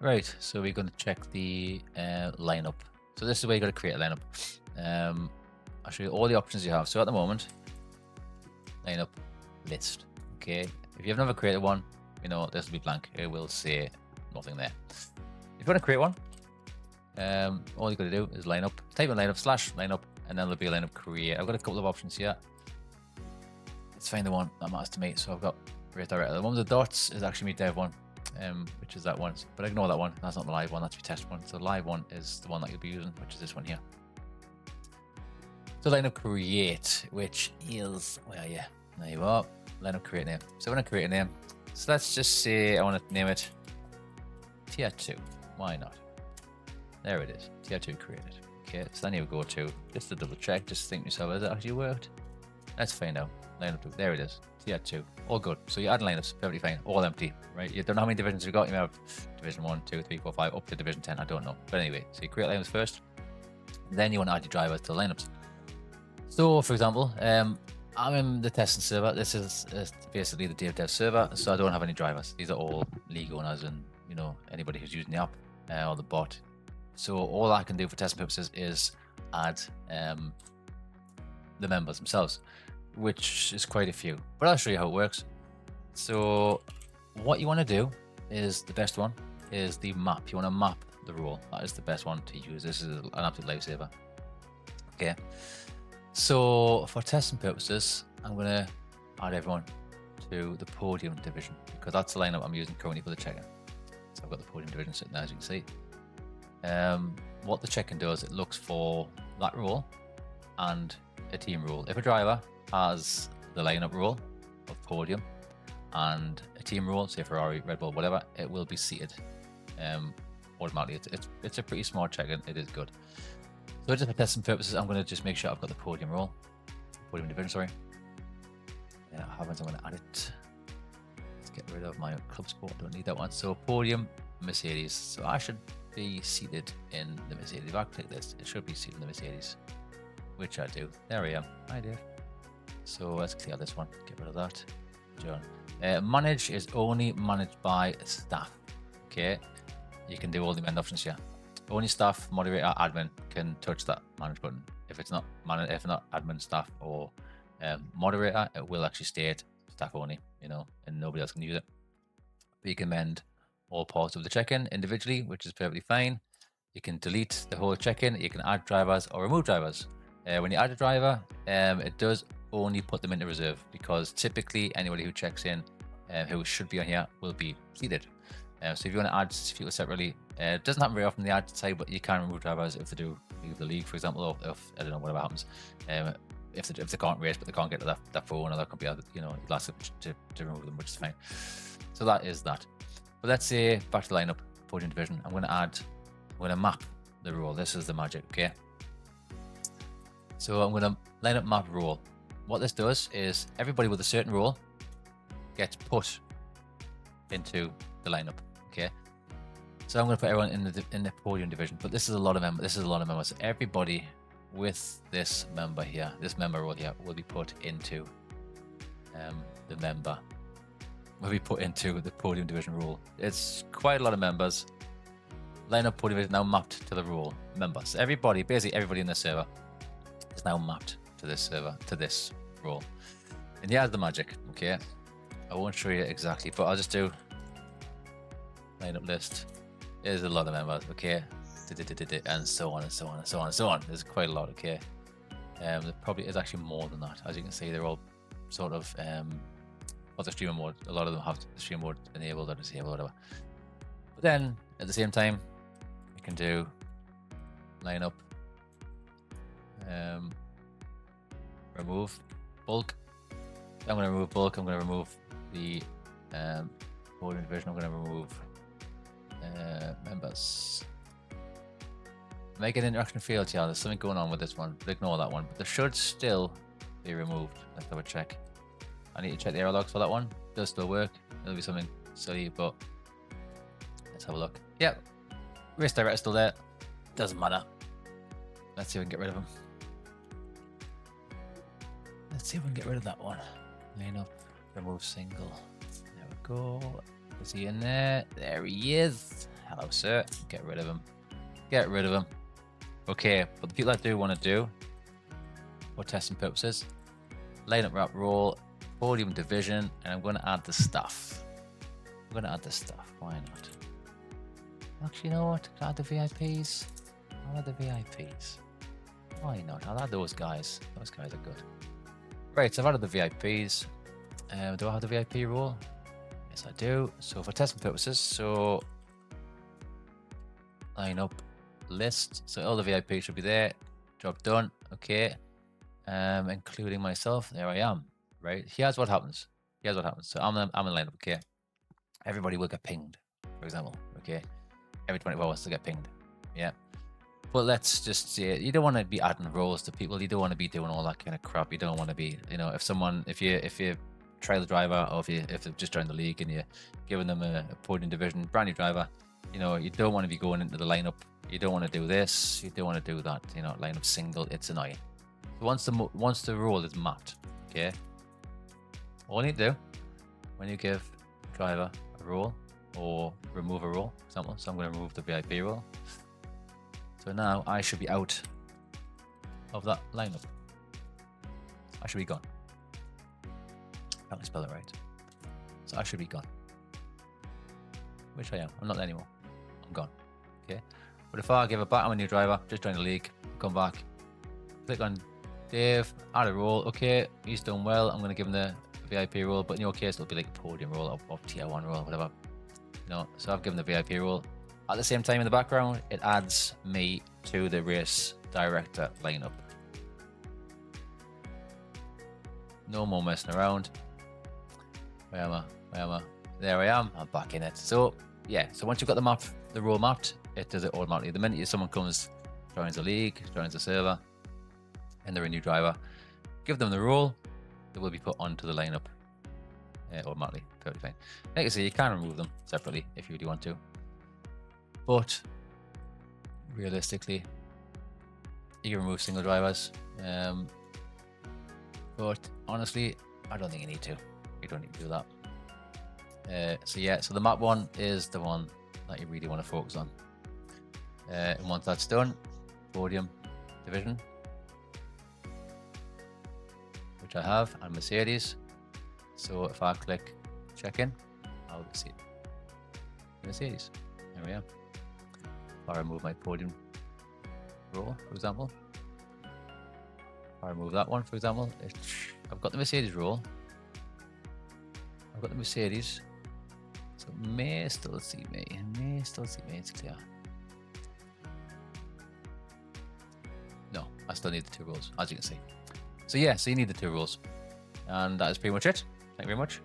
Right, so we're going to check the lineup. So this is where you got to create a lineup. I'll show you all the options you have. So at the moment, lineup list. Okay, if you've never created one, you know this will be blank. It will say nothing there. If you want to create one, all you got to do is lineup. Type in lineup / lineup, and then there'll be a lineup create. I've got a couple of options here. Let's find the one that matters to me. So I've got Race Director. The one with the dots is actually my dev one. Which is that one, but ignore that one. That's not the live one, that's your test one. So the live one is the one that you'll be using, which is this one here. So lineup create, which is, where are you? There you are, lineup create name. So I want to create a name. So let's just say I want to name it tier 2. Why not? There it is, tier 2 created. Okay, so then you go to, just to double check, just think to yourself, has it actually worked? Let's find out. Lineup 2, there it is, tier 2, all good. So you add lineups, perfectly fine, all empty, right? You don't know how many divisions you've got. You may have division 1, 2, 3, 4, 5, up to division 10, I don't know. But anyway, so you create lineups first, then you want to add your drivers to the lineups. So for example, I'm in the testing server. This is basically the dev server, so I don't have any drivers. These are all league owners and, you know, anybody who's using the app or the bot. So all I can do for testing purposes is add the members themselves, which is quite a few, but I'll show you how it works. So what you want to do is, the best one is the map. You want to map the rule. That is the best one to use. This is an absolute lifesaver. Okay, so for testing purposes, I'm going to add everyone to the podium division, because that's the lineup I'm using currently for the check-in. So I've got the podium division sitting there, as you can see. What the check-in does, it looks for that rule and a team rule. If a driver has the lineup rule of podium and a team rule, say Ferrari, Red Bull, whatever, it will be seated automatically. It's a pretty smart check-in. It is good. So just for testing purposes, I'm going to just make sure I've got the podium rule, podium division. Sorry. Yeah, I haven't. I'm going to add it. Let's get rid of my club sport. Don't need that one. So podium Mercedes. So I should be seated in the Mercedes. If I click this, it should be seated in the Mercedes, which I do. There I am. Hi there. So let's clear this one. Get rid of that. John. Manage is only managed by staff. Okay, you can do all the amend options here. Only staff, moderator, admin can touch that manage button. If it's not admin, staff, or moderator, it will actually state staff only. You know, and nobody else can use it. But you can amend all parts of the check-in individually, which is perfectly fine. You can delete the whole check-in. You can add drivers or remove drivers. When you add a driver, it does only put them into reserve, because typically anybody who checks in who should be on here will be seated. So if you want to add people separately, it doesn't happen very often in the ad side, but you can remove drivers if they do leave the league, for example, or if, I don't know, whatever happens. If they can't race, but they can't get to that phone, or that could be, you know, you'll ask to remove them, which is fine. So that is that. But let's say back to the lineup, podium division. I'm going to map the rule. This is the magic, okay? So I'm going to lineup map rule. What this does is everybody with a certain rule gets put into the lineup, okay? So I'm going to put everyone in the podium division, but this is a lot of members. So everybody with this member here, this member role here, will be put into the podium division rule. It's quite a lot of members. Lineup podium division now mapped to the rule members. Everybody, basically everybody in the server, is now mapped to this server, to this role. And here's the magic, okay? I won't show you exactly, but I'll just do lineup list. There's a lot of members, okay? And so on and so on and so on and so on. There's quite a lot, okay? There probably is actually more than that. As you can see, they're all sort of the streamer mode. A lot of them have the streamer mode enabled or disabled, whatever. But then at the same time, you can do lineup, remove bulk. I'm going to remove bulk. I'm going to remove the podium division. I'm going to remove members. Make an interaction field. Yeah, there's something going on with this one, but ignore that one. But there should still be removed. Let's have a check. I need to check the error logs for that one. It does still work. It'll be something silly, but let's have a look. Yep, race director still there. Doesn't matter. Let's see if we can get rid of him. Let's see if we can get rid of that one. Line up, remove single. There we go. Is he in there? There he is. Hello, sir. Get rid of him. Get rid of him. Okay, but the people I do want to do, for testing purposes, lineup wrap roll, podium division, and I'm going to add the stuff. I'm going to add the stuff. Why not? Actually, you know what? Can I add the VIPs? I'll add the VIPs. Why not? I'll add those guys. Those guys are good. Right, so I've added the VIPs. Do I have the VIP role? Yes, I do. So for testing purposes, so line up list. So all the VIPs should be there. Job done. Okay. Including myself. There I am. Right. Here's what happens. Here's what happens. So I'm in lineup. Okay. Everybody will get pinged, for example. Okay. Every 24 hours to get pinged. Yeah. But let's just say you don't want to be adding roles to people. You don't want to be doing all that kind of crap. You don't want to be, you know, if you trial driver, or if they've just joined the league and you're giving them a podium division, brand new driver, you know, you don't want to be going into the lineup. You don't want to do this. You don't want to do that. You know, lineup single. It's annoying. So once the role is mapped, okay, all you need to do when you give driver a role or remove a role, for example, so I'm going to remove the VIP role. So now I should be out of that lineup. I should be gone. I can't spell it right. So I should be gone. Which I am. I'm not there anymore. I'm gone. Okay. But if I give it back, I'm a new driver, just joined the league, come back, click on Dave, add a role. Okay, he's done well. I'm going to give him the VIP role, but in your case, it'll be like a podium role or tier 1 role, whatever. You know, so I've given the VIP role. At the same time, in the background, it adds me to the race director lineup. No more messing around. Where am I? Where am I? There I am. I'm back in it. So yeah. So once you've got the role mapped, it does it automatically. The minute someone comes, joins the league, joins the server, and they're a new driver, give them the role, they will be put onto the lineup automatically. Totally fine. Like I say, you can remove them separately if you really want to. But realistically, you can remove single drivers. But honestly, I don't think you need to. You don't need to do that. So yeah, so the map one is the one that you really want to focus on. And once that's done, podium division, which I have, and Mercedes. So if I click check in, I'll see Mercedes. There we are. If I remove my podium role, for example, if I remove that one, for example, I've got the Mercedes role. I've got the Mercedes, so it may still see me. It's clear. No, I still need the 2 roles, as you can see. So yeah, so you need the 2 roles, and that is pretty much it. Thank you very much.